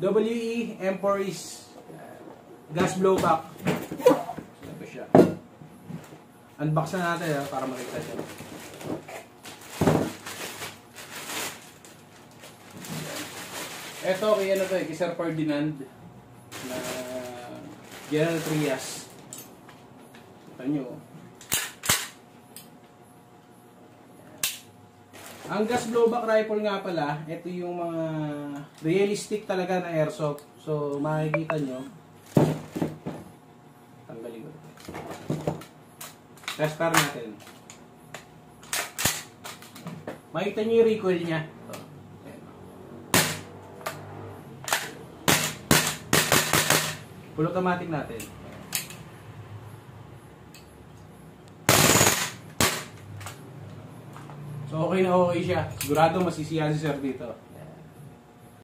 WE M4S gas blowback. Ito siya. Unbox na natin para makita siya. Ito kay ano to kay Sir Ferdinand na General Trias. Ito nyo. Ang gas blowback rifle nga pala, ito yung mga realistic talaga na airsoft. So makikita nyo. Tanggalin ko. Tester natin. Makikita nyo yung recoil niya. Ito. Full automatic natin. So okay na okay siya. Sigurado masisiyahan si sir dito.